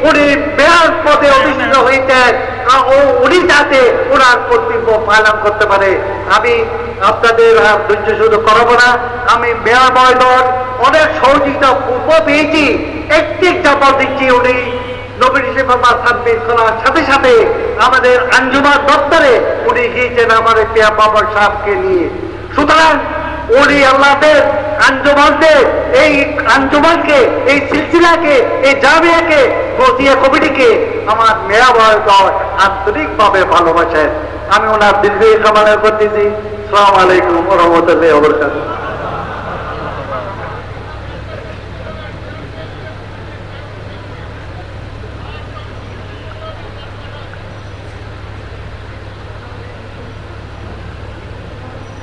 উনি মেয়র পদে অধিষ্ঠিত হয়েছেন, উনি যাতে ওনার কর্তব্য পালন করতে পারে। আমি আপনাদের ধৈর্য শুধু করাবো না, আমি মেয়র মহোদয় অনেক সহযোগিতা পূর্ব পেয়েছি, একটি এক্সাম্পল দিচ্ছি। উনি নবীন সাব্বির করার সাথে সাথে আমাদের আঞ্জুমান দপ্তরে উনি গিয়েছেন আমাদের পেয়া বাবা সাহেবকে নিয়ে। সুতরাং উনি আল্লাহদের আঞ্জুমানদের এই আঞ্জুমানকে, এই সিলসিলাকে, এই জামিয়াকে, মতিয়া কমিটিকে আমার মেয়া মহোদয় আন্তরিকভাবে ভালোবাসেন। আমি ওনার দীর্ঘায়ু কামনা করতেছি। আসসালামু আলাইকুম ওয়া রাহমাতুল্লাহি ওয়া বারাকাতুহু।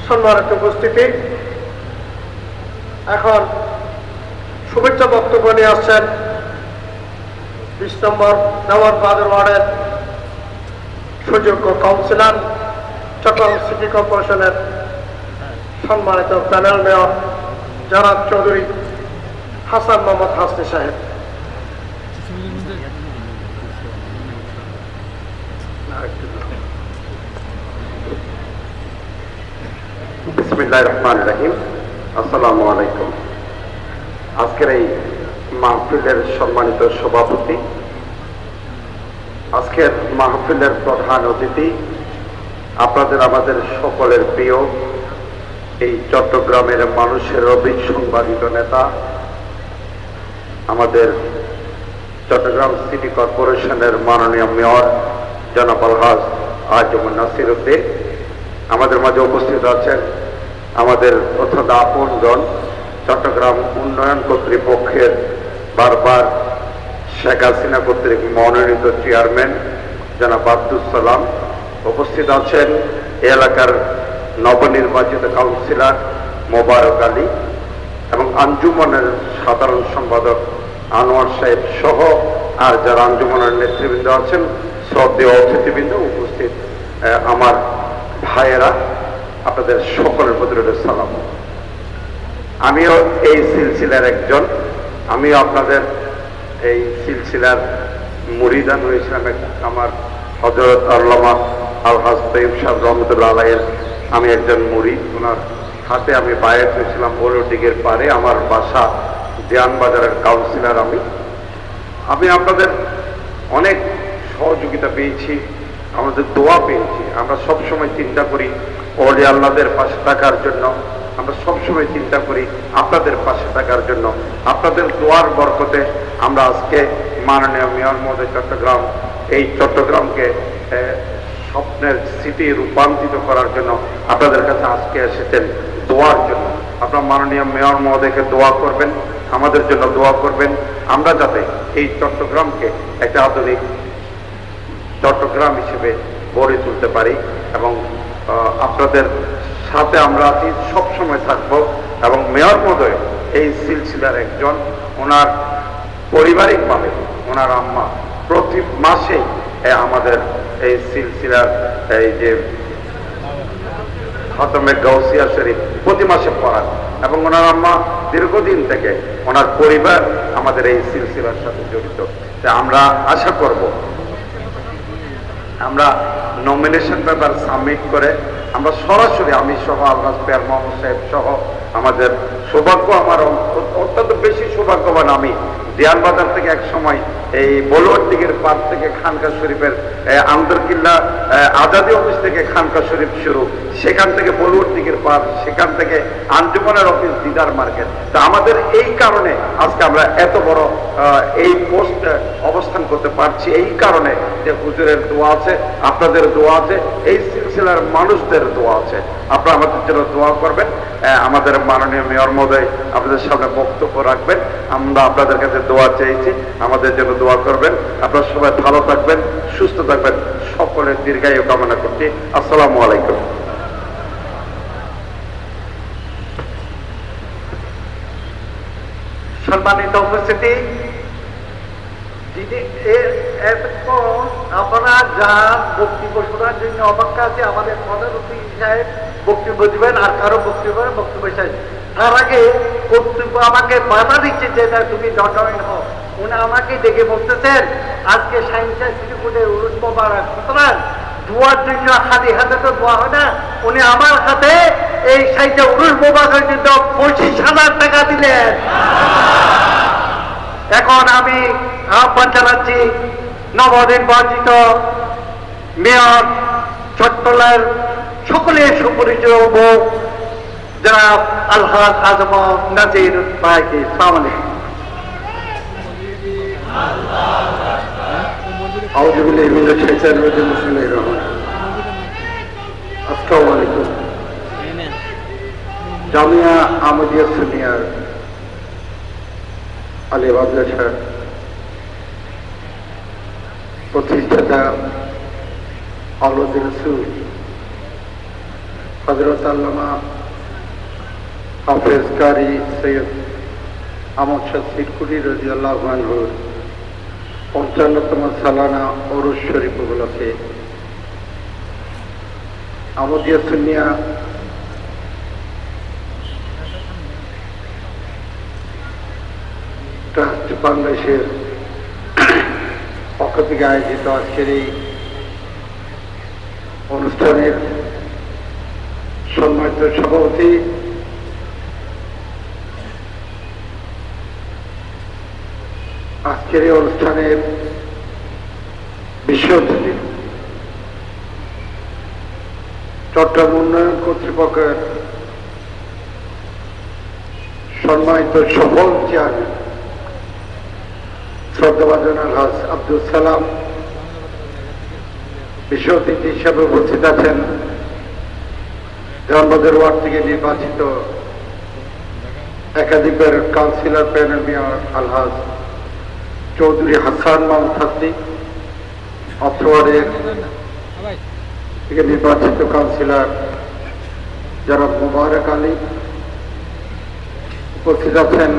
সম্মানিত উপস্থিতি, এখন শুভেচ্ছা বক্তব্য নিয়ে আসছেন 20 নম্বর দেওয়ান বাজার ওয়ার্ডের সুযোগ্য কাউন্সিলর, চট্টগ্রাম সিটি কর্পোরেশনের সম্মানিত প্যানেল মেয়র জনাব চৌধুরী হাসান মোহাম্মদ হাসনি সাহেব। বিসমিল্লাহির রহমানির রহিম। আসসালামু আলাইকুম। আজকের এই মাহফিলের সম্মানিত সভাপতি, আজকের মাহফিলের প্রধান অতিথি, আপনাদের আমাদের সকলের প্রিয় এই চট্টগ্রামের মানুষের অবিসংবাদিত নেতা, আমাদের চট্টগ্রাম সিটি কর্পোরেশনের মাননীয় মেয়র জনাব আলহাজ আজমুন নাসির উদ্দিন, আমাদের মাঝে উপস্থিত আছেন আমাদের অত্যন্ত আপনজন চট্টগ্রাম উন্নয়ন কর্তৃপক্ষের বারবার শেখ হাসিনা কর্তৃক মনোনীত চেয়ারম্যান জনাব আব্দুল সালাম, উপস্থিত আছেন এলাকার নবনির্বাচিত কাউন্সিলর মোবারক আলী এবং আঞ্জুমানের সাধারণ সম্পাদক আনোয়ার সাহেব সহ আর যারা আঞ্জুমানের নেতৃবৃন্দ আছেন, শ্রদ্ধেয় অতিথিবৃন্দ, উপস্থিত আমার ভাইয়েরা, আপনাদের সকলের প্রতি সালাম। আমিও এই সিলসিলার একজন, আমিও আপনাদের এই সিলসিলার মুরিদান হয়েছিলাম। আমার হযরত আল্লামা আলহাজ তৈয়ব সাহেব রহমতুল্লাহ আলাইহির আমি একজন মুরিদ, ওনার হাতে আমি বায়াত হয়েছিলাম বড়ডিগের পারে। আমার বাসা দেয়ানবাজারের কাউন্সিলর আমি আপনাদের অনেক সহযোগিতা পেয়েছি, আমাদের দোয়া পেয়েছি। আমরা সবসময় চিন্তা করি ওলি আল্লাহদের পাশে থাকার জন্য, আমরা সবসময় চিন্তা করি আপনাদের পাশে থাকার জন্য। আপনাদের দোয়ার বরকতে আমরা আজকে মাননীয় মেয়র মহোদয় চট্টগ্রাম, এই চট্টগ্রামকে স্বপ্নের সিটি রূপান্তরিত করার জন্য আপনাদের কাছে আজকে এসেছেন দোয়ার জন্য। আপনার মাননীয় মেয়র মহোদয়কে দোয়া করবেন, আমাদের জন্য দোয়া করবেন, আমরা যাতে এই চট্টগ্রামকে একটা আধুনিক চট্টগ্রাম হিসেবে গড়ে তুলতে পারি। এবং আপনাদের সাথে আমরা আছি, সবসময় থাকবো। এবং মেয়র মহোদয় এই সিলসিলার একজন, ওনার পারিবারিকভাবে ওনার আম্মা প্রতি মাসেই আমাদের এই সিলসিলার এই যে খতমে গাউসিয়া শরীফ প্রতি মাসে পড়ান, এবং ওনার আম্মা দীর্ঘদিন থেকে ওনার পরিবার আমাদের এই সিলসিলার সাথে জড়িত। আমরা আশা করব আমরা নমিনেশন পেপার সাবমিট করে আমরা সরাসরি, আমি সহ আলহাজ পেয়ার মোহাম্মদ সাহেব সহ, আমাদের সৌভাগ্য, আমার অত্যন্ত বেশি সৌভাগ্যবান আমি, দেয়ানবাজার থেকে এক সময় এই বলুয়ার দিকের পার্ক থেকে খানকা শরীফের আন্দরকিল্লা আজাদি অফিস থেকে খানকা শরীফ শুরু, সেখান থেকে বলুয়ার দিকের পার্ক, সেখান থেকে আঞ্জুমানের অফিস দিদার মার্কেট। তা আমাদের এই কারণে আজকে আমরা এত বড় এই পোস্ট অবস্থান করতে পারছি, এই কারণে যে হুজুরের দোয়া আছে, আপনাদের দোয়া আছে, এই সিলসিলার মানুষদের দোয়া আছে। আপনারা আমাদের জন্য দোয়া করবেন। আমাদের মাননীয় মেয়র মহোদয় আপনাদের সামনে বক্তব্য রাখবেন, আমরা আপনাদের কাছে দোয়া চেয়েছি, আমাদের জন্য দোয়া করবেন। আপনারা সবাই ভালো থাকবেন, সুস্থ থাকবেন, সকলের দীর্ঘায়ু কামনা করছি। আসসালামু আলাইকুম। সম্মানিত উপস্থিতি, আপনারা যা বক্তব্য শোনার জন্য অপেক্ষা আছে, আমাদের প্রধান অতিথি সাহেব বক্তব্য দিবেন, আর কারো বক্তব্য সাহেব। তার আগে বক্তব্য আমাকে বাধা দিচ্ছে যে তুমি ডট হও, উনি আমাকে ডেকে বলতেছেন আজকে সাইন্স সিটি কোর্টে উরুস মোবারক, সুতরাং দোয়ার জন্য হাতে হাতে তো দোয়া হয় না। উনি আমার হাতে এই সাইডে উরুস মোবারকের জন্য 25,000 টাকা দিলেন। এখন আমি আহ্বান জানাচ্ছি নবনির্বাচিত মেয়র চট্টলার সকলের সুপরিচিত মুখ জনাব আলহাজ আজম নাজির ভাইকে। আসসালামু আলাইকুম। আউযু বিল্লাহি মিনাশ শাইতানির রাজিম। বিসমিল্লাহির রহমানির রহিম। আসসালামু আলাইকুম। জামিয়া আহমদিয়া সুন্নিয়ার আলী মাদ্রাসার প্রতিষ্ঠাতা আওলাদ রাসূল হযরত আল্লামা হাফেজ কারি সৈয়দ আহমদ শাহ সিরকুরি রাদিয়াল্লাহু আনহুর 55তম সালানা ওরস শরীফ উপলক্ষে আহমদিয়া সুন্নিয়া ট্রাস্ট বাংলাদেশের পক্ষ থেকে আয়োজিত আজকের এই অনুষ্ঠানের সম্মানিত সভাপতি আজকের এই অনুষ্ঠানের বিশেষ অতিথি চট্টগ্রাম উন্নয়ন কর্তৃপক্ষের সম্মানিত সফল চেয়ারম্যান শ্রদ্ধাভাজন আলহাজ আব্দুল সালাম, বিশেষ অতিথি হিসাবে উপস্থিত আছেন জাহানবাজার ওয়ার্ড থেকে নির্বাচিত একাধিকবার কাউন্সিলর প্যানেল মেয়র আলহাজ চৌধুরী হাসান মাহমুদ হাসনি, অত্র ওয়ার্ডের থেকে নির্বাচিত কাউন্সিলর জনাব মোবারক আলী, উপস্থিত আছেন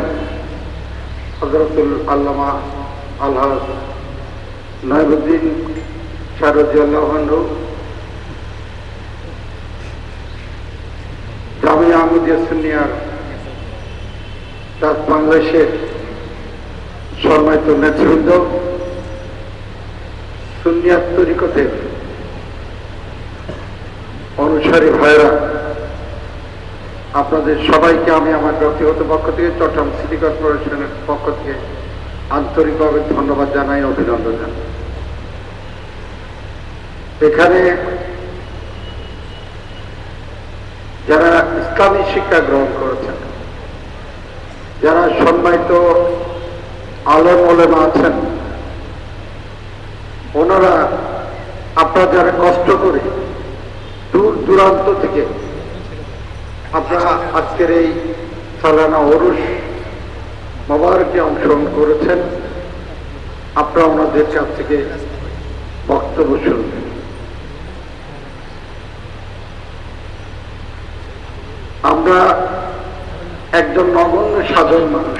হযরতুল আল্লামা আলহাজ নয়বুদ্দিন শাহ রাদিয়াল্লাহু আনহু, জামিয়া আহমদিয়া সুন্নিয়ার ট্রাস্ট বাংলাদেশের সম্মানিত নেতৃবৃন্দ, সুন্নিয়াত তরিকতের অনুসারী ভাইরা, আপনাদের সবাইকে আমি আমার ব্যক্তিগত পক্ষ থেকে চট্টগ্রাম সিটি কর্পোরেশনের পক্ষ থেকে আন্তরিকভাবে ধন্যবাদ জানাই, অভিনন্দন জানাই। এখানে যারা ইসলামী শিক্ষা গ্রহণ করেছেন, যারা সম্মানিত আলেম ওলেমা আছেন, ওনারা আপনারা যারা কষ্ট করে দূর দূরান্ত থেকে আপনারা আজকের এই সালানা ওরস মোবারকে অংশগ্রহণ করেছেন, আপনারা ওনাদের কাছ থেকে বক্তব্য শুনবেন। আমরা একজন নগণ্য সাধারণ মানুষ,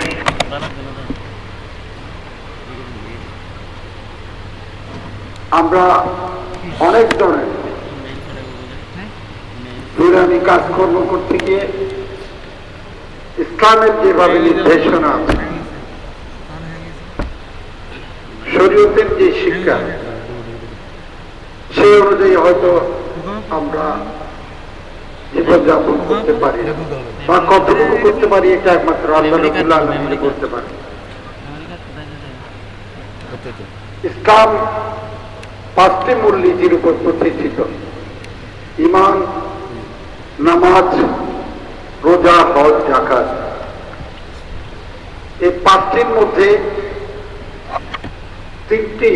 আমরা অনেক ধরনের দুরানি কাজকর্ম করতে গিয়ে ইসলামের যেভাবে নির্দেশনা আছে, শরীয়তের যে শিক্ষা, সেই অনুযায়ী হয়তো আমরা জীবনযাপন করতে পারি বা কতটুকু করতে পারি, এটা একমাত্র আল্লাহ রাব্বুল আলামিন করতে পারে। ইসলাম 5টি মূলনীতির উপর প্রতিষ্ঠিত: ঈমান, নামাজ, রোজা, হজ, যাকাত। এই 5টির মধ্যে 3টি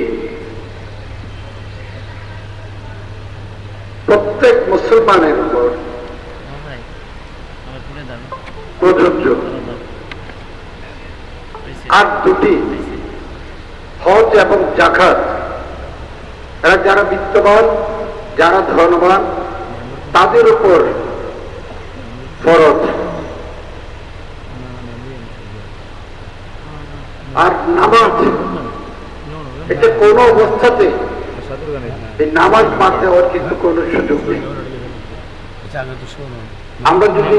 প্রত্যেক মুসলমানের উপর প্রযোজ্য, আর 2টি হজ এবং যাকাত এরা যারা বিত্তবান, যারা ধনবান, তাদের উপর ফরজ। আর নামাজ, এটা কোন অবস্থাতে এই নামাজ বাদ দেওয়ার কিন্তু কোন সুযোগ নেই। আমরা যদি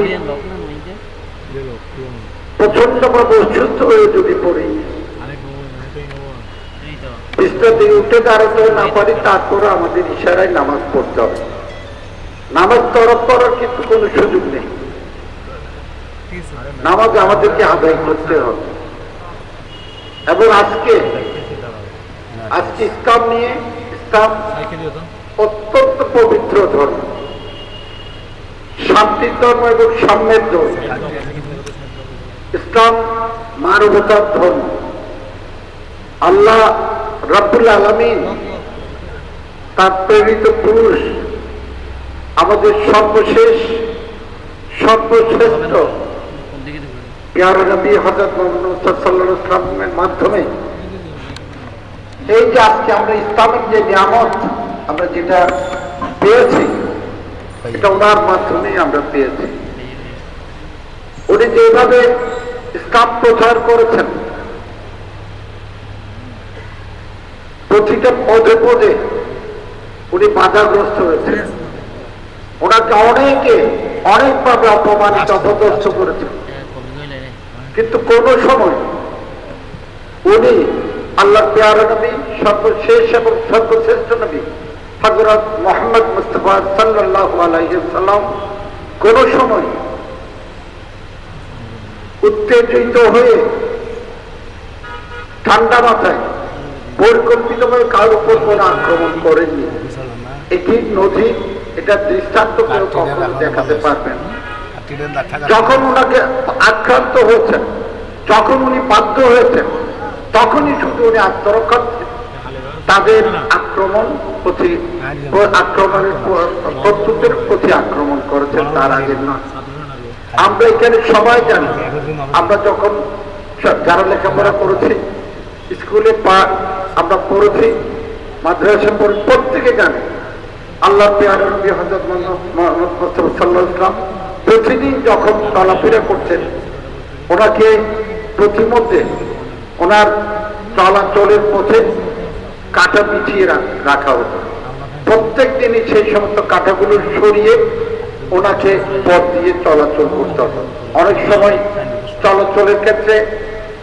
প্রচন্ড ভাবে অসুস্থ হয়ে যদি পড়ি, বিছনা থেকে উঠে দাঁড়াতেও না পারি, তারপরে আমাদের ইশারায় নামাজ পড়তে হবে। নামাজ তরফ করার কিন্তু কোনো সুযোগ নেই। নামাজ আমাদেরকে আদায় করতে হবে। এবং আজকে ইসলাম নিয়ে, ইসলাম অত্যন্ত পবিত্র ধর্ম, শান্তির ধর্ম এবং সাম্যের ধর্ম। ইসলাম মানবতার ধর্ম। আল্লাহ রাব্বুল আলামিন তার প্রেরিত পুরুষ, আমাদের সর্বশেষ সর্বশ্রেষ্ঠ প্যারা নবী হযরত মুহাম্মদ সাল্লাল্লাহু আলাইহি ওয়াসাল্লামের মাধ্যমে এই যে আজকে আমরা ইসলামের যে নিয়ামত আমরা যেটা পেয়েছি, এটা ওনার মাধ্যমেই আমরা পেয়েছি। উনি যেভাবে ইসলাম প্রচার করেছেন, প্রতিটা পদে পদে উনি বাধাগ্রস্ত হয়েছেন। ওনাকে অনেকভাবে অপমানিত, অপদস্থ করেছেন, কিন্তু কোন সময় উনি আল্লাহর প্যারা নবী, সর্বশেষ এবং সর্বশ্রেষ্ঠ নবী হযরত মুহাম্মদ মুস্তাফা সাল্লাল্লাহু আলাইহি ওয়াসাল্লাম কোন সময় উত্তেজিত হয়ে ঠান্ডা মাথায় পরিকল্পিতভাবে কারোর উপর কোন আক্রমণ করেননি। এটি নদী, এটা দৃষ্টান্ত কেউ কখনো দেখাতে পারবেন। যখন ওনাকে আক্রান্ত হয়েছেন, যখন উনি বাধ্য হয়েছেন, তখনই শুধু উনি আত্মরক্ষা, তাদের আক্রমণের প্রস্তুতের প্রতি আক্রমণ করেছেন, তার আগে না। আমরা এখানে সবাই জানি, আমরা যখন যারা লেখাপড়া করেছি, স্কুলে আমরা পড়েছি, মাদ্রাসা পড়ে, প্রত্যেকে জানে আল্লাহ প্যারা নবী হযরত মুহাম্মদ মুস্তাফা সাল্লাল্লাহু আলাইহি ওয়াসাল্লাম প্রতিদিন যখন চলাফেরা করতেন, ওনাকে প্রতিমধ্যে ওনার চলাচলের পথে কাঁটা বিছিয়ে রাখা হতো। প্রত্যেক দিনই সেই সমস্ত কাঁটাগুলো সরিয়ে ওনাকে পথ দিয়ে চলাচল করতে হতো। অনেক সময় চলাচলের ক্ষেত্রে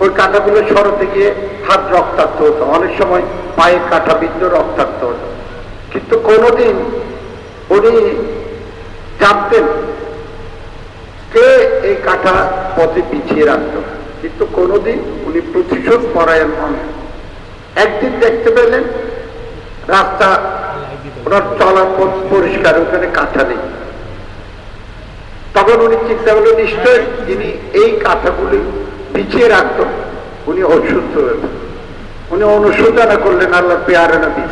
ওই কাঁটাগুলো সরাতে গিয়ে হাত রক্তাক্ত হতো, অনেক সময় পায়ে কাঁটা বিদ্ধ রক্তাক্ত হতো। কিন্তু কোনোদিন উনি জানতেন কে এই কাঁটা পথে পিছিয়ে রাখত, কিন্তু কোনোদিন উনি প্রতিশোধ পরায়ণ হন। একদিন দেখতে পেলেন রাস্তা, ওনার চলার পথ পরিষ্কার, ওখানে কাঁটা নেই। তখন উনি চিন্তা করলেন, নিশ্চয় যিনি এই কাঁটাগুলি পিছিয়ে রাখত উনি অসুস্থ হলেন। উনি অনুশোচনা করলেন আল্লাহ প্যারা নবী,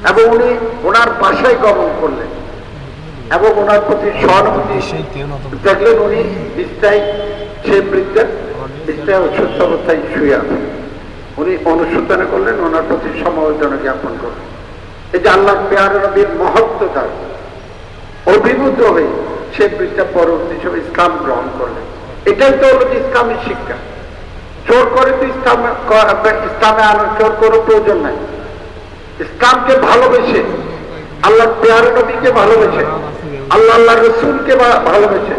এবং উনি ওনার বাসায় গমন করলেন এবং ওনার প্রতি সহানুভূতি দেখলেন। উনি বিছনায়, সে বিছনায় অসুস্থ অবস্থায় শুয়ে আছেন। উনি অনুশোচনা করলেন, ওনার প্রতি সমবেদনা জ্ঞাপন করলেন। এই যে আল্লাহ প্যারা নবীর মহত্বতা অভিভূত হয়ে সে বৃদ্ধা পরবর্তী সময় ইসলাম গ্রহণ করলেন। এটাই তো হলো ইসলামের শিক্ষা। জোর করে তো ইসলামে আনার জোর কোনো প্রয়োজন নাই। ইসলামকে ভালোবেসে, আল্লাহ প্যারা নবীকে ভালোবেসে, আল্লাহ রসুলকে ভালোবেসে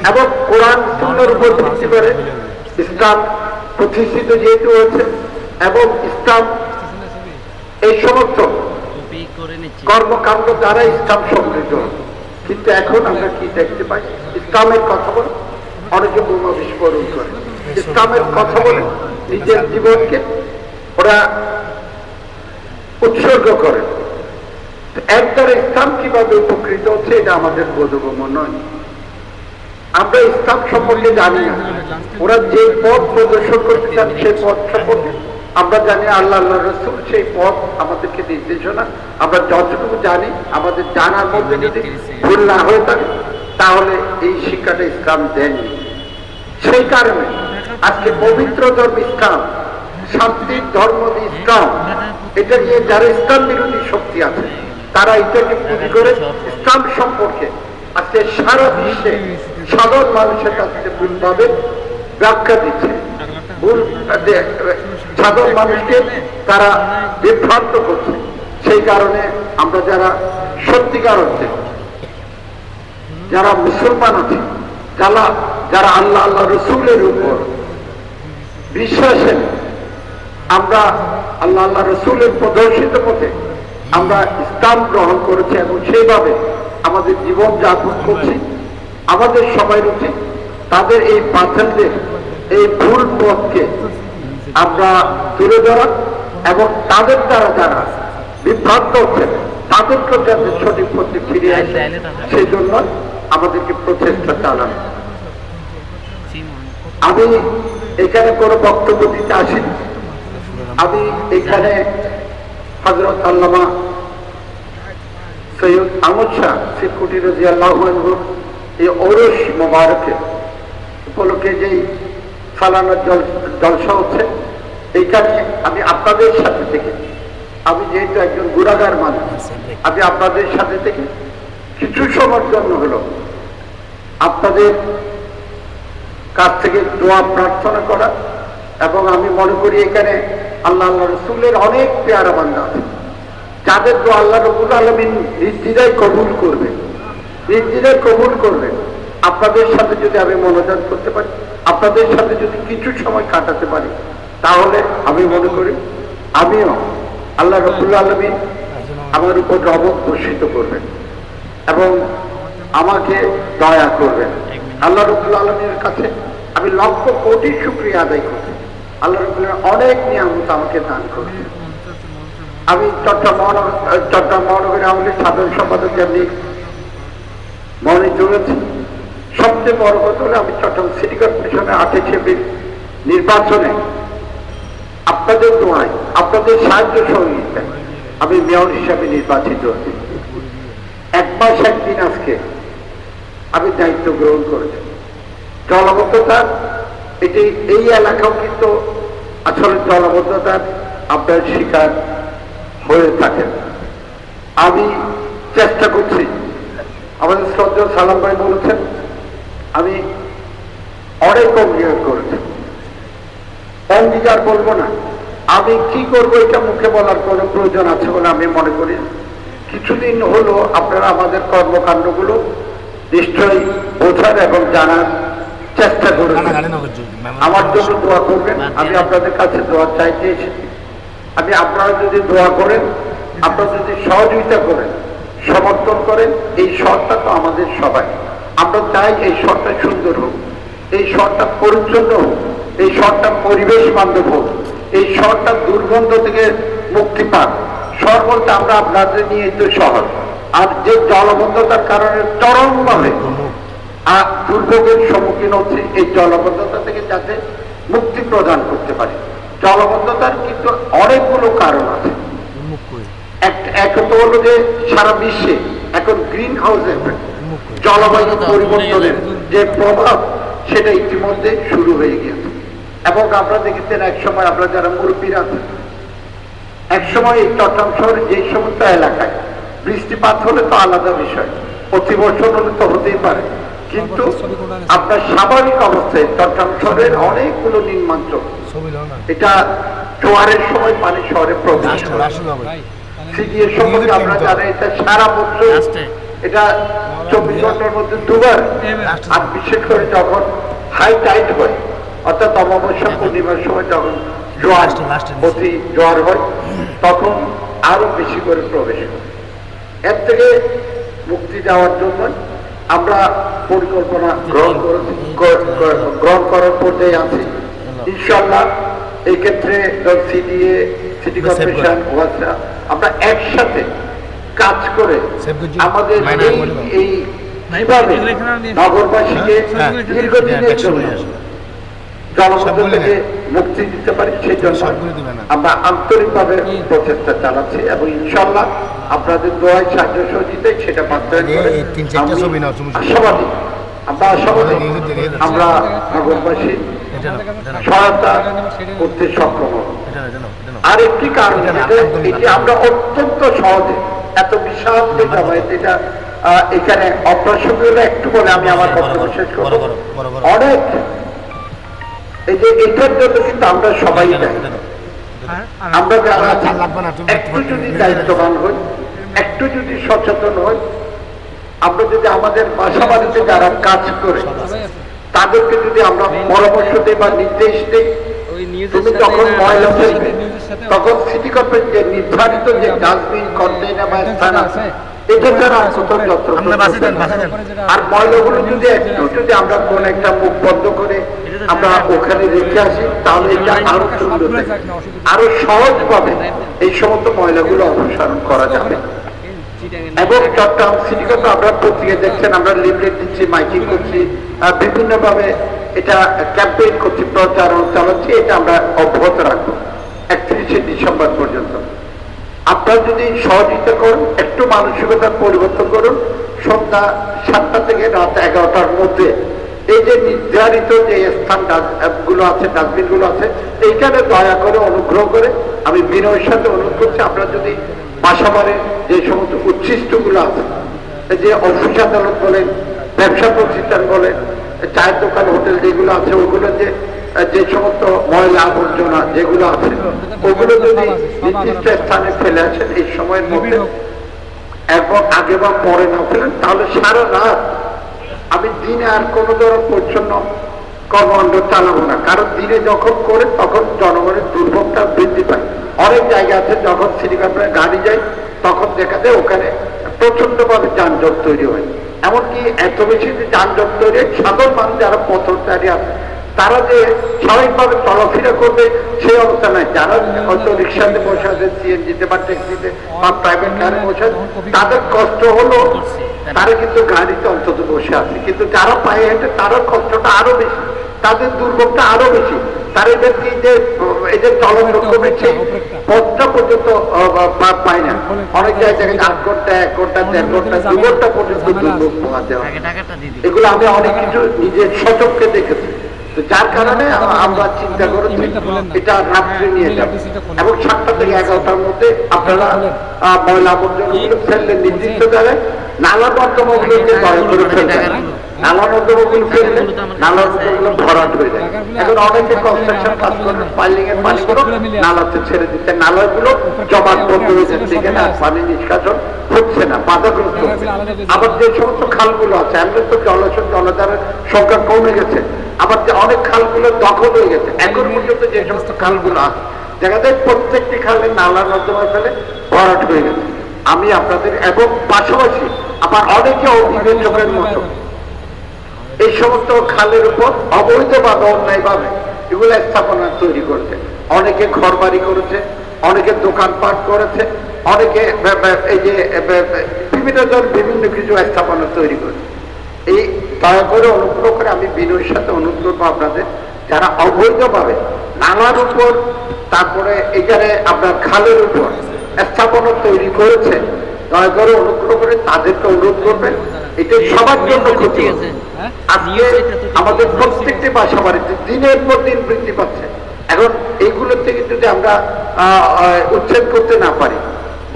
এবং কোরআন সুন্নাহর উপর ভিত্তি করে ইসলাম প্রতিষ্ঠিত যেহেতু হয়েছে, এবং ইসলাম এই সমস্ত কর্মকাণ্ড দ্বারা ইসলাম সমৃদ্ধ। কিন্তু এখন আমরা কি দেখতে পাই? ইসলামের কথা বলে অনেকে বোমা বিস্ফোরণ করে, ইসলামের কথা বলে নিজের জীবনকে ওরা উৎসর্গ করে। এর দ্বারা ইসলাম কিভাবে উপকৃত হচ্ছে এটা আমাদের বোধগম্য নয়। আমরা ইসলাম সম্পর্কে জানি না। ওরা যে পথ প্রদর্শন করতে চান সেই পথ সম্পর্কে আমরা জানি, আল্লাহ রসুল সেই পথ আমাদেরকে নির্দেশনা আমরা যতটুকু জানি, আমাদের জানার মধ্যে যদি ভুল না হয়ে থাকে তাহলে এই শিক্ষাটা ইসলাম দেননি। সেই কারণে আজকে পবিত্র ধর্ম ইসলাম, শান্তির ধর্ম ইসলাম, এটা নিয়ে যারা ইসলাম বিরোধী শক্তি আছে তারা এটাকে পুঁজি করে ইসলাম সম্পর্কে আজকে সারা বিশ্বে সাধারণ মানুষের কাছে ভুলভাবে ব্যাখ্যা দিচ্ছে। ভুল সাধারণ মানুষকে তারা বিভ্রান্ত করছে। সেই কারণে আমরা যারা সত্যিকার অর্থে যারা মুসলমান আছে, যারা আল্লাহ রসুলের উপর বিশ্বাসের আমরা আল্লাহ রসুলের প্রদর্শিত পথে আমরা ইসলাম গ্রহণ করেছি এবং সেইভাবে আমাদের জীবন যাপন করছি। আমাদের সবাই উচিত তাদের এই বাতিলদের এই ভুল পথকে আমরা তুলে ধরা এবং তাদের দ্বারা যারা বিভ্রান্ত হচ্ছেন তাদেরকে যাতে সঠিক পথে ফিরে আসে সেই জন্য আমাদেরকে প্রচেষ্টা চালানো। আমি এখানে কোনো বক্তব্য দিতে আসিনি। আমি এখানে হযরত আল্লামা সৈয়দ আহমদ শাহ সিকুটি রাদিয়াল্লাহু আনহু এই ওরস মোবারকে উপলক্ষে যেই সালানা জলসা হচ্ছে এইখানে আমি আপনাদের সাথে থেকে, আমি যেহেতু একজন গুনাহগার মানুষ, আমি আপনাদের সাথে থেকে কিছু সময়ের জন্য হলো আপনাদের কাছ থেকে দোয়া প্রার্থনা করা। এবং আমি মনে করি এখানে আল্লাহ রসুলের অনেক পেয়ারা বান্দা আছে যাদের দোয়া আল্লাহ রাব্বুল আলামিন নির্দ্বিধায় কবুল করবে, নির্দ্বিধায় কবুল করবে। আপনাদের সাথে যদি আমি মনোযোগ করতে পারি, আপনাদের সাথে যদি কিছু সময় কাটাতে পারি, তাহলে আমি মনে করি আমিও আল্লাহ রাব্বুল আলামিন আমার উপর রহমত বর্ষিত করবেন এবং আমাকে দয়া করবেন। আল্লাহ রাব্বুল আলামিনের কাছে আমি লক্ষ কোটি শুকরিয়া আদায় করছি। আল্লাহ রাব্বুল আলামিন অনেক নিয়ামত আমাকে দান করেছেন। আমি চট্টগ্রাম মহানগরী আওয়ামী লীগ সাধারণ সম্পাদক যেমনি মনে জড়েছি, সবচেয়ে বড় কথা হলো আমি চট্টগ্রাম সিটি কর্পোরেশনের 28 নির্বাচনে আপনাদের দোয়ায়, আপনাদের সাহায্য সহযোগিতায় আমি মেয়র হিসাবে নির্বাচিত হয়েছি। 1 মাস 1 দিন আজকে আমি দায়িত্ব গ্রহণ করেছি। জলাবদ্ধতা এটি এই এলাকাও কিন্তু আসলে জলাবদ্ধতার আপনার শিকার হয়ে থাকেন। আমি চেষ্টা করছি, আমাদের শ্রদ্ধেয় সালাম ভাই বলেছেন আমি অনেক অঙ্গীকার করেছি, অঙ্গীকার বলবো না, আমি কি করবো এটা মুখে বলার কোনো প্রয়োজন আছে বলে আমি মনে করি। কিছুদিন হলো আপনারা আমাদের কর্মকাণ্ডগুলো নিশ্চয়ই বোঝার এবং জানার চেষ্টা করবেন। আমার জন্য দোয়া করবেন, আমি আপনাদের কাছে দোয়া চাইতে এসেছি। আমি আপনারা যদি দোয়া করেন, আপনারা যদি সহযোগিতা করেন, সমর্থন করেন, এই শহরটা তো আমাদের সবাই, আমরা চাই এই শহরটা সুন্দর হোক, এই শহরটা পরিচ্ছন্ন হোক, এই শহরটা পরিবেশ বান্ধব হোক, এই শহরটা দুর্গন্ধ থেকে মুক্তি পাক। শহর বলতে আমরা আপনাদের নিয়ে তো শহর, আর যে জলবদ্ধতার কারণে চরমভাবে দুর্ভোগের সম্মুখীন হচ্ছে, এই জলবদ্ধতা থেকে যাতে মুক্তি প্রদান করতে পারি। জলবদ্ধতার কিন্তু অনেকগুলো কারণ আছে। এক তো হলো যে সারা বিশ্বে এখন গ্রিন হাউস এফেক্ট, জলবায়ু পরিবর্তনের যে প্রভাব সেটা ইতিমধ্যে শুরু হয়ে গিয়েছে। এবং আপনারা দেখেছেন এক সময়, আপনারা যারা মুরব্বীরা আছেন, এক সময় এই চট্টগ্রাম শহরে যে সমস্ত এলাকায় বৃষ্টিপাত হলে তো আলাদা বিষয়, অতিবর্ষণ হলে তো হতেই পারে, কিন্তু আপনার স্বাভাবিক অবস্থায় চট্টগ্রাম শহরের অনেকগুলো নিম্নাঞ্চল এটা জোয়ারের সময় পানি শহরে প্রবেশ করে। সিডিএর সম্পর্কে আমরা জানি এটা সারা বছর, এটা 24 ঘন্টার মধ্যে 2 বার, আর বিশেষ করে যখন হাই টাইড হয় অর্থাৎ অমাবস্যা পূর্ণিমার সময় যখন জোয়ার হয় তখন আরো বেশি করে প্রবেশ করে। এর থেকে মুক্তি দেওয়ার জন্য আমরা পরিকল্পনা গ্রহণ করার পর্যায়ে আছি। ইনশাআল্লাহ এই ক্ষেত্রে সিডিএ, সিটি কর্পোরেশন, ওয়াসা আমরা একসাথে কাজ করে আমাদের এই কিভাবে নগরবাসীকে দীর্ঘদিনের জন্য জলবদ্ধতা থেকে মুক্তি দিতে পারি সেই জন্য আমরা আন্তরিকভাবে প্রচেষ্টা চালাচ্ছি এবং ইনশাআল্লাহ আপনাদের দোয়ায় সাহায্য সহযোগিতায় সেটা বাস্তবায়ন করে আশাবাদী, আমরা আশাবাদী আমরা নগরবাসী সহায়তা করতে সক্ষম হব। আর একটি কারণ এটি আমরা অত্যন্ত সহজে এত বিশাল এটা এখানে অপ্রাসঙ্গিক একটু বলে আমি আমার বক্তব্য শেষ করব। অনেক এই যে এটার জন্য কিন্তু আমরা সবাই দায়ী। আমরা যারা একটু যদি দায়িত্ববান হই, একটু যদি সচেতন হই, আমরা যদি আমাদের বাসা বাড়িতে যারা কাজ করে তাদেরকে যদি আমরা পরামর্শ দিই বা নির্দেশ দিই, তুমি যখন ময়লা ফেলবে তখন সিটি কর্পোরেশন যে নির্ধারিত যে ডাস্টবিন কন্টেইনার বা স্থান আছে এটা ছাড়া আর কোথাও যত্র আর ময়লাগুলো যদি আমরা কোন একটা মুখ বন্ধ করে আমরা ওখানে রেখে আসি তাহলে এটা আরো সুন্দর থাকে, আরো সহজভাবে এই সমস্ত ময়লাগুলো অপসারণ করা যাবে। এবং চট্টগ্রাম সিটি কর্পোরেশন আমরা পত্রিকা দেখছেন, আমরা লিফলেট দিচ্ছি, মাইকিং করছি, বিভিন্নভাবে এটা ক্যাম্পেইন করছি, প্রচারণ চালাচ্ছি, এটা আমরা অব্যাহত রাখবো 31শে ডিসেম্বর পর্যন্ত। আপনারা যদি সহযোগিতা করুন, একটু মানসিকতার পরিবর্তন করুন, সন্ধ্যা 7টা থেকে রাত 11টার মধ্যে এই যে নির্ধারিত যে স্থান গুলো আছে, ডাস্টবিন গুলো আছে, এইখানে দয়া করে অনুগ্রহ করে আমি বিনয়ের সাথে অনুরোধ করছি, আপনারা যদি বাসাবাড়ির যে সমস্ত উচ্ছিষ্ট গুলো আছে, যে অফিস আদালত বলেন, ব্যবসা প্রতিষ্ঠান বলেন, চায়ের দোকান, হোটেল যেগুলো আছে, ওগুলো যে সমস্ত ময়লা আবর্জনা যেগুলো আছে ওগুলো যদি নির্দিষ্ট স্থানে ফেলে আসেন এই সময়ের মধ্যে এবং আগে বা পরে না ফেলেন, তাহলে সারা রাত আমি দিনে আর কোনো ধরনের পরিচ্ছন্ন কর্মকাণ্ড চালাবো না। কারণ দিনে যখন করে তখন জনগণের দুর্ভোগটা বৃদ্ধি পায়। অনেক জায়গা আছে যখন সিটি কর্পোরেশনের গাড়ি যায় তখন দেখা যায় ওখানে প্রচন্ডভাবে যানজট তৈরি হয়, এমনকি এত বেশি যে যানজট তৈরি হয় সাধারণ মানুষ যারা পথচারী আছে তারা যে স্বাভাবিকভাবে চলাফেরা করবে সেই অবস্থা নাই। যারা হয়তো রিক্সাতে বসে আছে, সিএনজিতে বা ট্যাক্সিতে বা প্রাইভেট কারে বসে আছে, তাদের কষ্ট হলো তারা কিন্তু গাড়িতে অন্তত বসে আছে, কিন্তু যারা পায়ে হেঁটে তাদের কষ্টটা আরো বেশি, তাদের দুর্ভোগটা আরো বেশি। তারা এদেরকে এই যে চলাচল করবে সেই পথটা পর্যন্ত পায় না। অনেক জায়গায় 8 ঘন্টা, 1 ঘন্টা, 1.5 ঘন্টা, 2 ঘন্টা পর্যন্ত দুর্ভোগ পোহাতে হয়। এগুলো আমি অনেক কিছু নিজের সচক্ষে দেখেছি। যার কারণে আমরা চিন্তা করেছি এটা রাত্রে নিয়ে যাব এবং 7টা থেকে 11টার মধ্যে আপনারা ময়লা আবর্জনাগুলো ফেললে নির্দিষ্ট জায়গায়, নালা নর্দমাগুলোকে দয়া করে ফেলবেন। নালা নর্দমাগুলো ফেললে নালা নর্দমাগুলো ভরাট হয়ে যায়। এখন অনেকে কনস্ট্রাকশন কাজ করে পাইলিং এর পানিগুলো নালাতে ছেড়ে দিচ্ছে, নালাগুলো জমাট বন্ধ হয়ে যাচ্ছে, এখানে আর পানি নিষ্কাশন হচ্ছে না, বাধাগ্রস্ত হচ্ছে। আবার যে সমস্ত খালগুলো আছে, আমরা তো জলধারের সংখ্যা কমে গেছে, আবার যে অনেক খালগুলো দখল হয়ে গেছে, এখন পর্যন্ত যে সমস্ত খালগুলো আছে দেখা যায় প্রত্যেকটি খালে নালা নর্দমা ফেলে ভরাট হয়ে গেছে। আমি আপনাদের এবং পাশাপাশি আবার অনেকে অভিযোগের মতো এই সমস্ত খালের উপর অবৈধভাবে অন্যায়ভাবে এগুলো স্থাপনা তৈরি করেছে, অনেকে ঘর বাড়ি করেছে, অনেকে দোকানপাট করেছে, অনেকে এই যে বিভিন্ন কিছু স্থাপনা তৈরি করেছে। এই দয়া করে অনুগ্রহ করে আমি বিনয়ের সাথে অনুরোধ করবো আপনাদের যারা অবৈধভাবে নালার উপর, তারপরে এখানে আপনার খালের উপর স্থাপনা তৈরি করেছে, দয়া করে অনুগ্রহ করে তাদেরকে অনুরোধ করবেন। এটা সবার জন্য ক্ষতি আছে। আজকে আমাদের প্রত্যেকটি বাসা বাড়িতে দিনের পর দিন বৃদ্ধি পাচ্ছে। এখন এইগুলো থেকে যদি আমরা উচ্ছেদ করতে না পারি,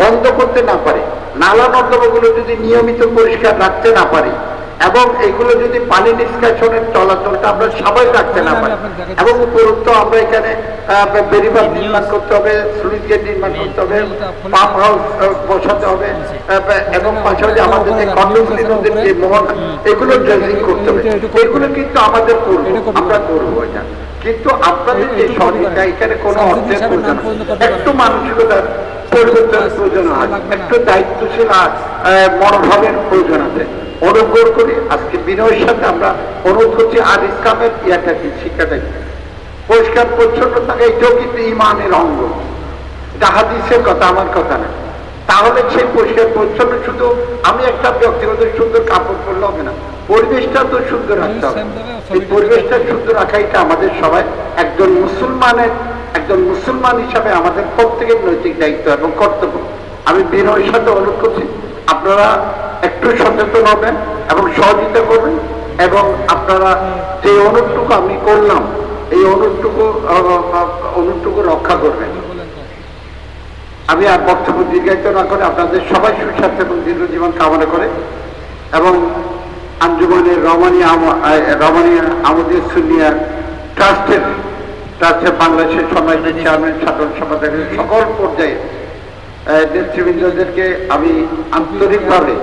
বন্ধ করতে না পারি, নালা নর্দমাগুলো যদি নিয়মিত পরিষ্কার রাখতে না পারি এবং এগুলো যদি পানি নিষ্কাশনের চলাচলটা আমরা সবাই রাখতে না পারি এবং উপরোক্ত আমরা এখানে বেরিবাদ নির্মাণ করতে হবে, স্লুইস গেট নির্মাণ করতে হবে, পাম্প হাউস বসাতে হবে এবং পাশাপাশি আমাদের যে কন্ডোমিনিয়াম নদীর যে মোহনা এগুলো ড্রেজিং করতে হবে। এগুলো কিন্তু আমাদের করবো, আমরা করবো এটা, কিন্তু আপনাদের যে সহযোগিতা এখানে কোনো অর্থের প্রয়োজন, একটু মানসিকতার পরিবর্তনের প্রয়োজন হয়, একটু দায়িত্বশীল মনোভাবের প্রয়োজন আছে। অনুগ্রহ করি আজকে বিনয়ের সাথে আমরা অনুরোধ করছি, আর ইসলামের ইয়াটা কি, শিক্ষাটা কি, পরিষ্কার পরিচ্ছন্ন থাকে, এটাও কিন্তু ইমানের অঙ্গ, এটা হাদিসের কথা, আমার কথা না। তাহলে সেই পরিষ্কার পরিচ্ছন্ন শুধু আমি একটা ব্যক্তিগত সুন্দর কাপড় পরলে হবে না, পরিবেশটা তো সুন্দর রাখতে হবে। এই পরিবেশটা সুন্দর রাখা এটা আমাদের সবাই একজন মুসলমান হিসাবে আমাদের প্রত্যেকের নৈতিক দায়িত্ব এবং কর্তব্য। আমি বিনয়ের সাথে অনুরোধ করছি আপনারা একটু সচেতন হবেন এবং সহযোগিতা করবেন এবং আপনারা যে অনুরোধটুকু আমি করলাম এই অনুরোধটুকু রক্ষা করবেন। আমি আর বক্তব্য দীর্ঘায়িত না করে আপনাদের সবাই সুস্বাস্থ্য এবং দীর্ঘ জীবন কামনা করে এবং আঞ্জুমানের রমানিয়া আমাদের সুনিয়া ট্রাস্টের বাংলাদেশের সম্মানিত চেয়ারম্যান, সাধারণ সম্পাদক, সকল পর্যায়ে নেতৃবৃন্দদেরকে আমি আন্তরিকভাবে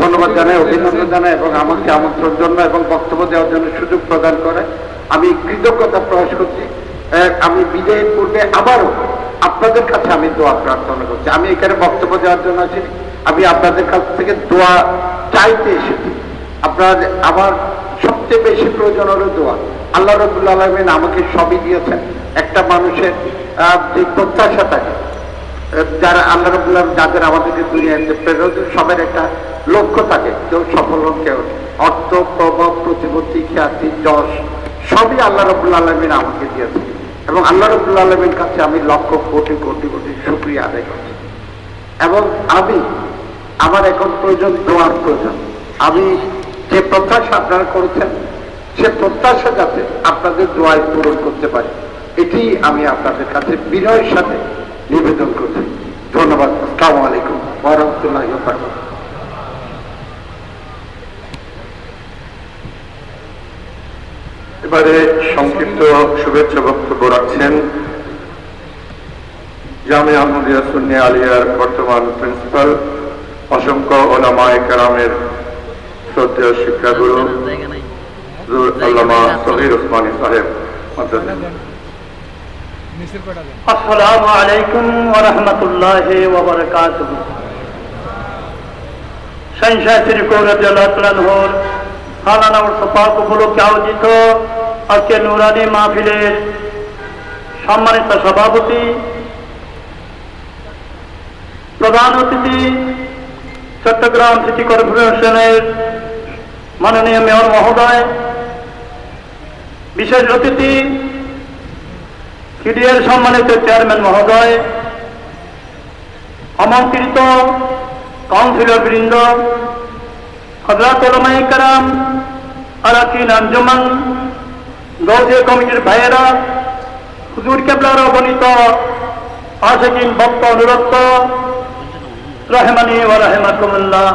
ধন্যবাদ জানাই, অভিনন্দন জানাই এবং আমাকে আমন্ত্রণ জন্য এবং বক্তব্য দেওয়ার জন্য সুযোগ প্রদান করে আমি কৃতজ্ঞতা প্রকাশ করছি। আমি বিদায়ের পূর্বে আবারও আপনাদের কাছে আমি দোয়া প্রার্থনা করছি। আমি এখানে বক্তব্য দেওয়ার জন্য আসিনি, আমি আপনাদের কাছ থেকে দোয়া চাইতে এসেছি। আপনার আমার সবচেয়ে বেশি প্রয়োজন হলো দোয়া। আল্লাহ রাব্বুল আলামিন আমাকে সবই দিয়েছেন। একটা মানুষের যে প্রত্যাশা থাকে, যারা আল্লাহ রাব্বুল আলামিন যাদের আমাদেরকে দুনিয়াতে প্রেরণ, সবার একটা লক্ষ্য থাকে। কেউ সফল হোক, কেউ অর্থ, প্রভাব, প্রতিপত্তি, খ্যাতি, যশ সবই আল্লাহ রাব্বুল আলামিন আমাকে দিয়েছেন এবং আল্লাহ রাব্বুল আলামিনের কাছে আমি লক্ষ কোটি কোটি কোটি শুকরিয়া আদায় করছি। এবং আমার এখন প্রয়োজন দোয়ার প্রয়োজন। আমি যে প্রত্যাশা আপনারা করেছেন সে প্রত্যাশা যাতে আপনাদের দোয়ায় পূরণ করতে পারি, এটি আমি আপনাদের কাছে বিনয়ের সাথে নিবেদন করছি। ধন্যবাদ। আসসালামু আলাইকুম ওয়া রাহমাতুল্লাহি ওয়া বারাকাতুহু। এবারে সংক্ষিপ্ত শুভেচ্ছা বক্তব্য রাখছেন জামিয়া আহমদিয়া সুন্নিয়া আলিয়ার বর্তমান প্রিন্সিপাল, অসংখ্য ওলামায়ে কেরামের শ্রদ্ধেয় শিক্ষাগুরু আল্লামা সগীর ওসমানী সাহেব। আসসালামু আলাইকুম ওয়া রাহমাতুল্লাহি ওয়া বারাকাতুহু। শাহ শ্রী রাদিয়াল্লাহু তাআলা আনহুর সালানা ও সফাক উপলক্ষে আয়োজিত আজকে নুরানি মাহফিলের সম্মানিত সভাপতি, প্রধান অতিথি, চট্টগ্রাম সিটি কর্পোরেশনের মাননীয় মেয়র মহোদয়, বিশেষ অতিথি সিডিএর সম্মানিত চেয়ারম্যান মহোদয়, আমন্ত্রিত কাউন্সিলর বৃন্দ, হযরত উলামায়ে কেরাম, আরাকিন আঞ্জুমান, গৌসিয়া কমিটির ভাইয়েরা, হুজুর কেবলার অগণিত আশিকিন ভক্ত অনুরক্ত, রাহমানি ওয়া রাহমাকুমুল্লাহ।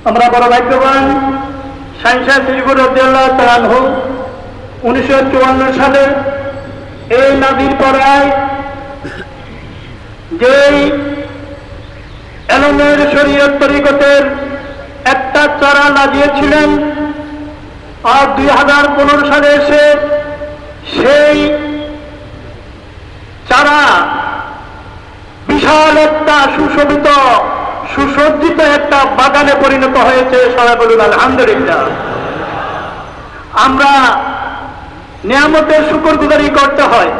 আমরা বড় ভাগ্যবান, শাহ শ্রী রাদিয়াল্লাহু তাআলা আনহু 1954 সালে এই নাদির পড়ায় যেই এলমের শরীয়ত তরিকতের একটা চারা লাগিয়েছিলেন, আর 2015 সালে এসে সেই চারা বিশাল একটা সুশোভিত সুসজ্জিত একটা বাগানে পরিণত হয়েছে। সবাই বলুন আলহামদুলিল্লাহ। আমরা নিয়ামতের শুকরগুজারি করতে হয়।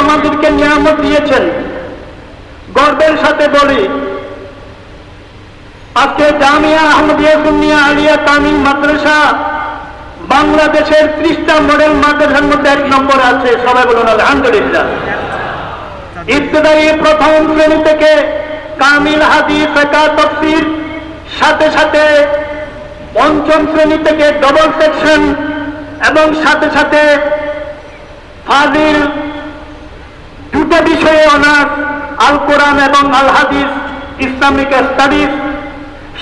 আমাদেরকে নিয়ামত দিয়েছেন। গর্বের সাথে বলি, আজকে জামিয়া আহমদিয়া সুন্নিয়া আলিয়া কামিল মাদ্রাসা বাংলাদেশের 30টা মডেল মাদ্রাসার মধ্যে 1 নম্বরে আছে। সবাই বলুন আলহামদুলিল্লাহ। ইবতদায়ী প্রথম শ্রেণী থেকে কামিল হাদিস, ফিকহ, তাফসীর, সাথে সাথে পঞ্চম শ্রেণী থেকে ডবল সেকশন এবং সাথে সাথে ফাজিল, দুটো বিষয়ে অনার্স, আল কোরআন এবং আল হাদিস, ইসলামিক স্টাডিজ,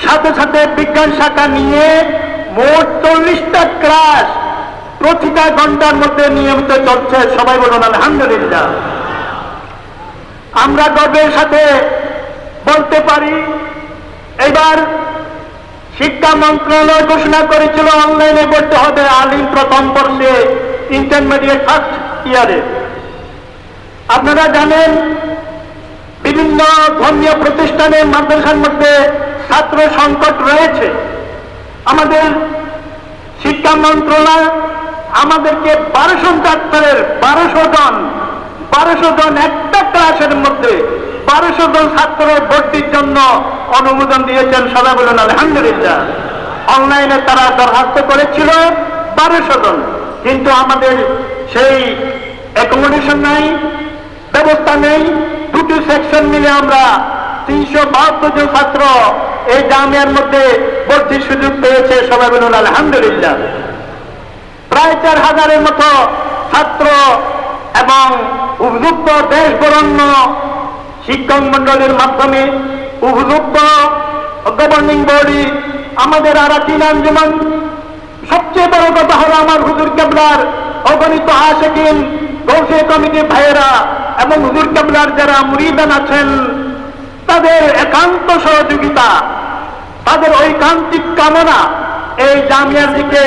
সাথে সাথে বিজ্ঞান শাখা নিয়ে মোট 40টা ক্লাস প্রতিটা ঘন্টার মধ্যে নিয়মিত চলছে। সবাই বলুন আলহামদুলিল্লাহ। আমরা গর্বের সাথে বলতে পারি, এবার শিক্ষা মন্ত্রণালয় ঘোষণা করেছিল অনলাইনে পড়তে হবে আলিম প্রথম বর্ষে, ইন্টারমিডিয়েট ফার্স্ট ইয়ারে। আপনারা জানেন বিভিন্ন ধর্মীয় প্রতিষ্ঠানের মাদ্রাসার মধ্যে ছাত্র সংকট রয়েছে। আমাদের শিক্ষা মন্ত্রণালয় আমাদেরকে 1200 জন একটা ক্লাসের মধ্যে 1200 জন ছাত্র ভর্তির জন্য অনুমোদন দিয়েছেন। সবাই বলুন আলহামদুলিল্লাহ। অনলাইনে তারা দরখাস্ত করেছিল 1200 জন, কিন্তু আমাদের সেই অ্যাকোমোডেশন নাই, ব্যবস্থা নেই। দুটো সেকশন মিলে আমরা 372 জন ছাত্র এই জামিয়ার মধ্যে ভর্তির সুযোগ পেয়েছে। সবাই বলুন আলহামদুলিল্লাহ। প্রায় 4000-এর মতো ছাত্র এবং উপযুক্ত দেশ বরেণ্য শিক্ষক মন্ডলীর মাধ্যমে উপযুক্ত গভর্নিং বডি, আমাদের আরাকিন আঞ্জুমান, সবচেয়ে বড় কথা হলো আমার হুজুর কেবলার অগণিত আশিকিন, গৌসিয়া কমিটির ভাইয়েরা এবং হুজুর কেবলার যারা মুরিদান আছেন, তাদের একান্ত সহযোগিতা, তাদের ঐকান্তিক কামনা এই জামিয়ার দিকে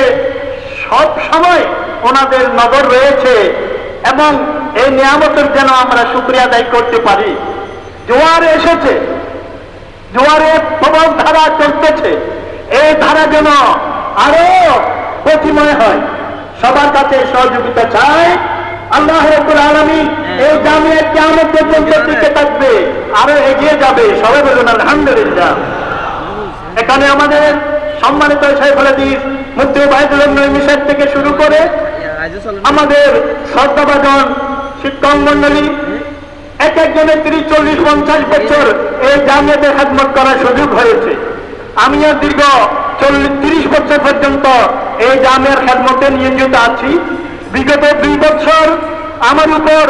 সব সময় ওনাদের নজর রয়েছে এবং এই নিয়ামতের যেন আমরা শুকরিয়া আদায় করতে পারি। জোয়ার এসেছে, জোয়ারে প্রবল ধারা চলতেছে, এই ধারা যেন আরো গতিময় হয়। সবার কাছে সহযোগিতা চাই। আল্লাহ রাব্বুল আলামিন এই জামিয়া কিয়ামত পর্যন্ত টিকে থাকবে, আরো এগিয়ে যাবে। সবাই বলুন আলহামদুলিল্লাহ। এখানে আমাদের সম্মানিত শাইখুল হাদিস মুফতি ওবায়দুল নঈমী সাহেব থেকে শুরু করে আমাদের শ্রদ্ধাভাজন শিক্ষক মন্ডলী এক একজনের 30-40-50 বছর এই জামিয়াতে খেদমত করার সুযোগ হয়েছে। আমিও দীর্ঘ 30 বছর পর্যন্ত এই জামিয়ার খেদমতে নিয়োজিত আছি। বিগত 2 বছর আমার উপর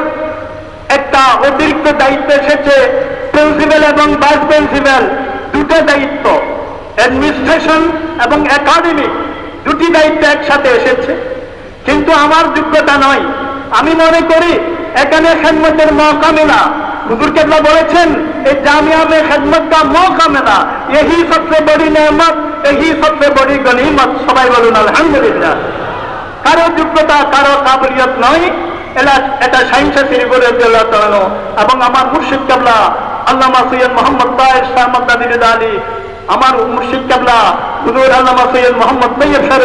একটা অতিরিক্ত দায়িত্ব এসেছে, প্রিন্সিপাল এবং ভাইস প্রিন্সিপাল দুটো দায়িত্ব, অ্যাডমিনিস্ট্রেশন এবং একাডেমিক দুটি দায়িত্ব একসাথে এসেছে। কিন্তু আমার যোগ্যতা নয়। আমি মনে করি এখানে খেদমতের মৌকা মেলা, হুজুর কেবলা বলেছেন এই জামিয়া মে খেদমত কা মৌকা মেলা, यही सबसे बड़ी नेमत, यही सबसे बड़ी गनीमत। সবাই বলুন আলহামদুলিল্লাহ। কারো যোগ্যতা কারো কাবিলিয়ত নয়, এটা সাইন্সে সিরিগুল এবং আমার মুর্শিদ কেবলা আল্লামা সৈয়দ মোহাম্মদ তাহের শাহ মাদ্দাদির আলী, আমার মুর্শিদ কেবলা হুজুর আল্লামা সৈয়দ মোহাম্মদ তৈয়ব শাহ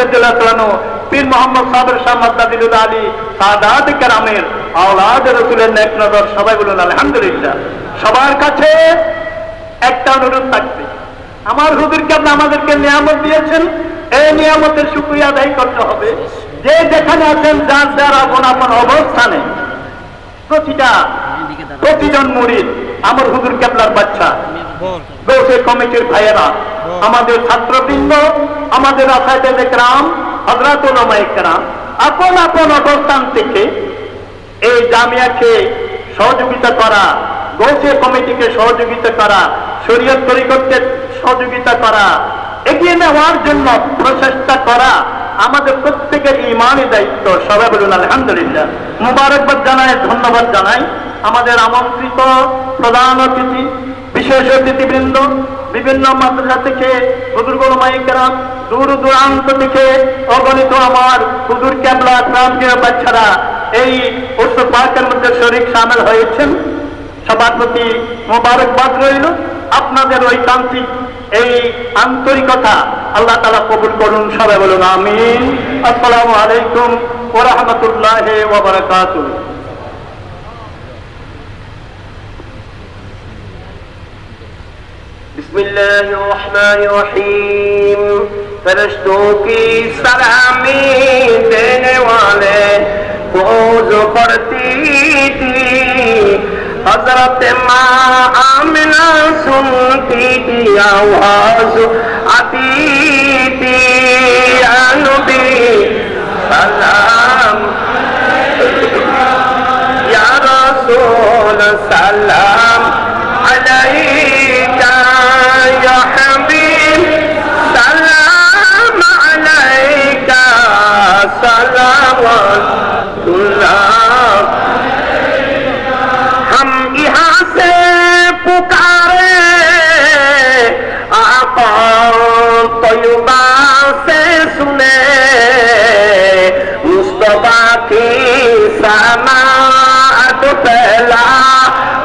পীর মোহাম্মদ সাবের শাহ মাদ্দাদির আলী সাদাত কেরামের আওলাদ রাসূলের নেক নজর। সবাই বলুন আলহামদুলিল্লাহ। সবার কাছে একটা অনুরোধ থাকবে, আমার হুজুর কেবলা আমাদেরকে নিয়ামত দিয়েছেন, এই নিয়ামতের শুকরিয়া আদায় করতে হবে। যে যেখানে আছেন যার যার আপন আপন অবস্থানে প্রতিজন মুরিদ আমার হুজুর কেবলার বাচ্চা, গৌসে কমিটির ভাইয়েরা, আমাদের ছাত্রবৃন্দ, আমাদের আসায়েদে কেরাম, হযরত উলামায়ে কেরাম আপন আপন অবস্থান থেকে এই জামিয়াকে সহযোগিতা করা, গৌসে কমিটিকে সহযোগিতা করা, শরীয়ত তরিকতকে সহযোগিতা করা, এগিয়ে নেওয়ার জন্য প্রচেষ্টা করা আমাদের প্রত্যেকের ঈমানি দায়িত্ব। সবাই বলুন আলহামদুলিল্লাহ। মুবারকবাদ জানাই, ধন্যবাদ জানাই আমাদের আমন্ত্রিত প্রধান অতিথি, বিশেষ অতিথিবৃন্দ, বিভিন্ন মাদ্রাসা থেকে, বুজুর্গ উলামায়ে কেরাম, দূর দূরান্ত থেকে অগণিত আমার হুজুর কেবলা প্রান্তীয় বাচ্চারা এই উৎসব পাকের মধ্যে শরীক শামিল হয়েছেন। সবার প্রতি মোবারকবাদ রইল। আপনাদের ঐকান্তিক এই আন্তরিকতা আল্লাহ তাআলা কবুল করুন। সবাই বলুন আমিন। আসসালামু আলাইকুম ওয়া রাহমাতুল্লাহি ওয়া বারাকাতুহু। बिस्मिल्लाहिर रहमानिर रहीम। फरिश्तों की सलामी देने वाले रोज पढ़ती थी, हजरत माँ आमिना सुनती थी, आवाज आती थी, या नबी सलाम, या रसूल सलाम अलैका, या हबीब सलाम अलैका, सलावतुल्लाह। हम यहाँ से पुकारे आका तैयबा से सुने, मुस्तफा की समाअत पहला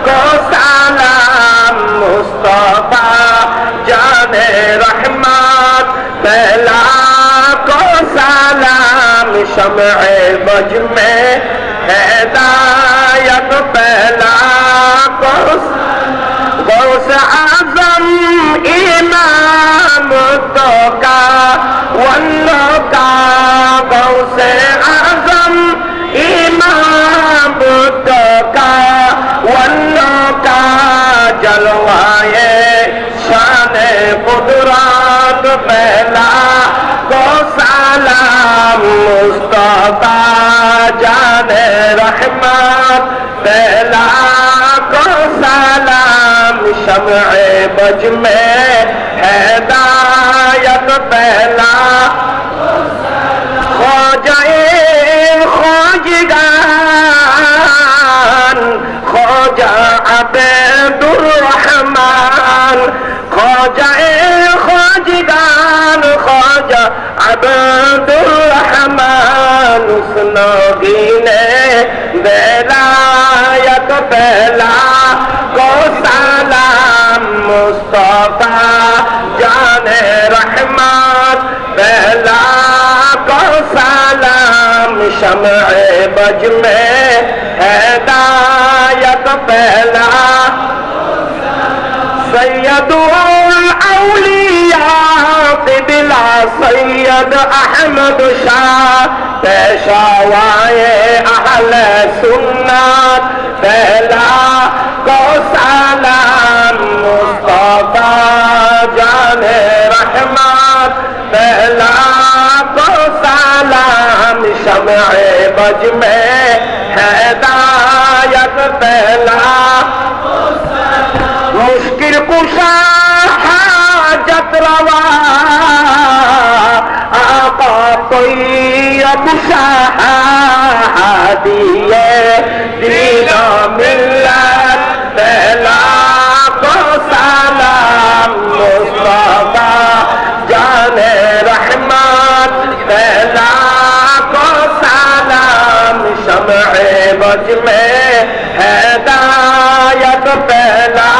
को सलाम, मुस्तफा जाने रहमत पहला को सलाम, शमए बज में हिदायत पहला को, गौस आजम इमाम तो का वल्लो का, गौस आजम इमाम तो का वल्लो का, जलवाए शान कुदरत पहला को सलाम, मुस्तफा जाने रहमत पहला को सलाम, शमए बज में हिदायत पहला हो जाए खोजगान, खोजा अब्दुर रहमान, खोजाए खोजगान, खोजा पहला को सलाम मुस्तफा जाने रहमत पहला को सलाम शम्ए बज में हिदायत पहला सैयदुल औलिया क़िबला सैयद अहमद शाह पेशवाए अहले सुन्नत पहला को सलाम मुस्तफा जाने रहमत पहला को सलाम शम्ए बज में हिदायत पहला मुश्किल कुशा हाजत रवा आका कोई कुशा दिए दीना मिल्लत पहला को सलाम मुस्तफा जाने रहमत पहला को सलाम शम्ए बज में हिदायत पहला